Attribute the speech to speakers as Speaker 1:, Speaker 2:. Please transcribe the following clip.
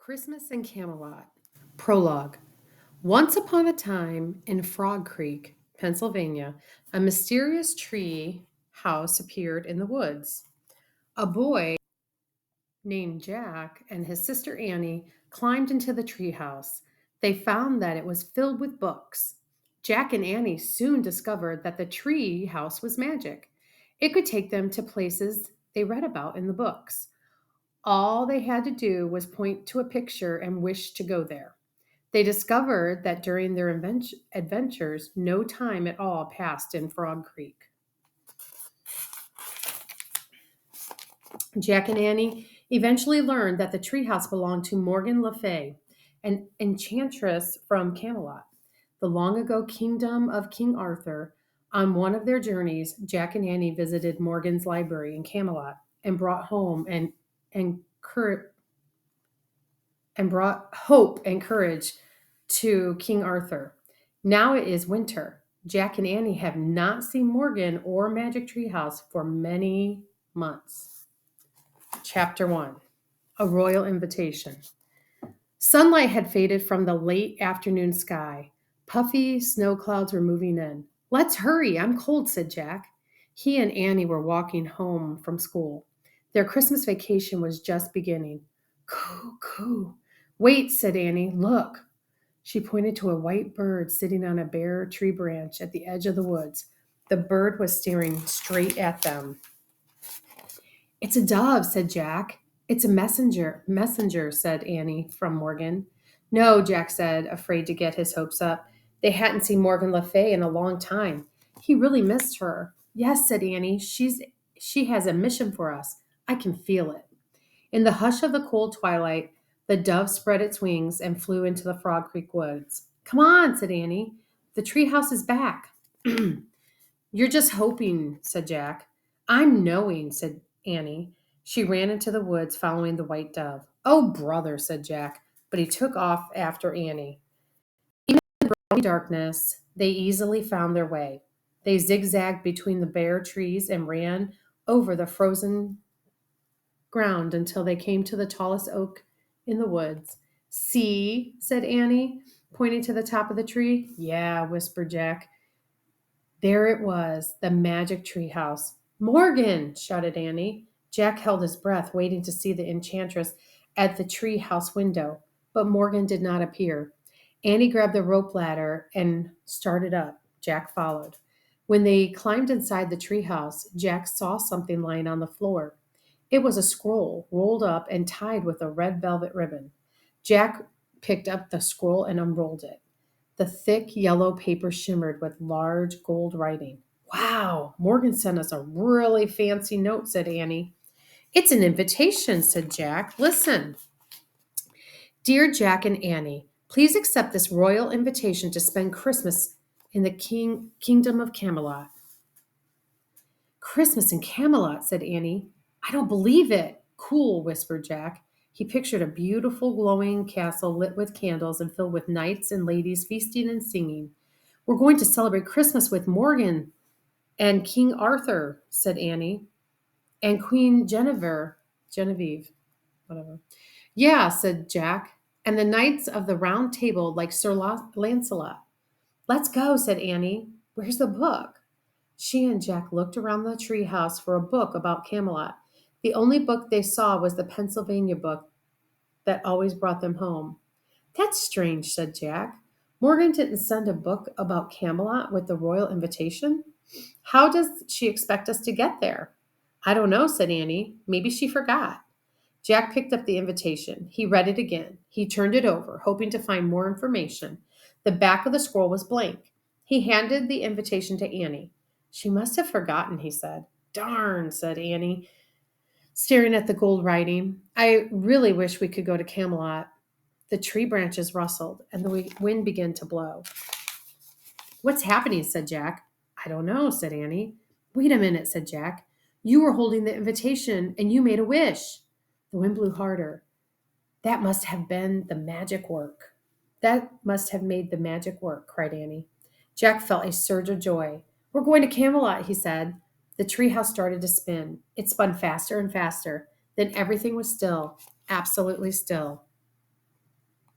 Speaker 1: Christmas in Camelot. Prologue. Once upon a time in Frog Creek, Pennsylvania, a mysterious tree house appeared in the woods. A boy named Jack and his sister Annie climbed into the tree house. They found that it was filled with books. Jack and Annie soon discovered that the tree house was magic. It could take them to places they read about in the books. All they had to do was point to a picture and wish to go there. They discovered that during their adventures, no time at all passed in Frog Creek. Jack and Annie eventually learned that the treehouse belonged to Morgan Le Fay, an enchantress from Camelot, the long ago kingdom of King Arthur. On one of their journeys, Jack and Annie visited Morgan's library in Camelot and brought home and, cur- and brought hope and courage to King Arthur. Now it is winter. Jack and Annie have not seen Morgan or Magic Tree House for many months. Chapter 1. A Royal Invitation. Sunlight had faded from the late afternoon sky. Puffy snow clouds were moving in. Let's hurry, I'm cold, said Jack. He and Annie were walking home from school. Their Christmas vacation was just beginning. Coo, coo. Wait, said Annie, look. She pointed to a white bird sitting on a bare tree branch at the edge of the woods. The bird was staring straight at them. It's a dove, said Jack. It's a messenger, said Annie from Morgan. No, Jack said, afraid to get his hopes up. They hadn't seen Morgan Le Fay in a long time. He really missed her. Yes, said Annie. She has a mission for us. I can feel it. In the hush of the cool twilight, the dove spread its wings and flew into the Frog Creek woods. Come on, said Annie. The treehouse is back. You're just hoping, said Jack. I'm knowing, said Annie. She ran into the woods following the white dove. Oh, brother, said Jack, but he took off after Annie. Even in the growing darkness, they easily found their way. They zigzagged between the bare trees and ran over the frozen ground until they came to the tallest oak in the woods. See, said Annie, pointing to the top of the tree. Yeah, whispered Jack. There it was, the magic tree house. Morgan, shouted Annie. Jack held his breath, waiting to see the enchantress at the tree house window, but Morgan did not appear. Annie grabbed the rope ladder and started up. Jack followed. When they climbed inside the tree house, Jack saw something lying on the floor. It was a scroll rolled up and tied with a red velvet ribbon. Jack picked up the scroll and unrolled it. The thick yellow paper shimmered with large gold writing. Wow, Morgan sent us a really fancy note, said Annie. It's an invitation, said Jack. Listen. Dear Jack and Annie, please accept this royal invitation to spend Christmas in the kingdom of Camelot. Christmas in Camelot, said Annie. I don't believe it. Cool, whispered Jack. He pictured a beautiful glowing castle lit with candles and filled with knights and ladies feasting and singing. We're going to celebrate Christmas with Morgan and King Arthur, said Annie, and Queen Genevieve, whatever. Yeah, said Jack, and the knights of the round table like Sir Lancelot. Let's go, said Annie. Where's the book? She and Jack looked around the treehouse for a book about Camelot. The only book they saw was the Pennsylvania book that always brought them home. That's strange, said Jack. Morgan didn't send a book about Camelot with the royal invitation. How does she expect us to get there? I don't know, said Annie. Maybe she forgot. Jack picked up the invitation. He read it again. He turned it over, hoping to find more information. The back of the scroll was blank. He handed the invitation to Annie. She must have forgotten, he said. Darn, said Annie, staring at the gold writing. I really wish we could go to Camelot. The tree branches rustled, and the wind began to blow. What's happening? Said Jack. I don't know, said Annie. Wait a minute, said Jack. You were holding the invitation, and you made a wish. The wind blew harder. That must have been the magic work. That must have made the magic work, cried Annie. Jack felt a surge of joy. We're going to Camelot, he said. The treehouse started to spin. It spun faster and faster. Then everything was still, absolutely still.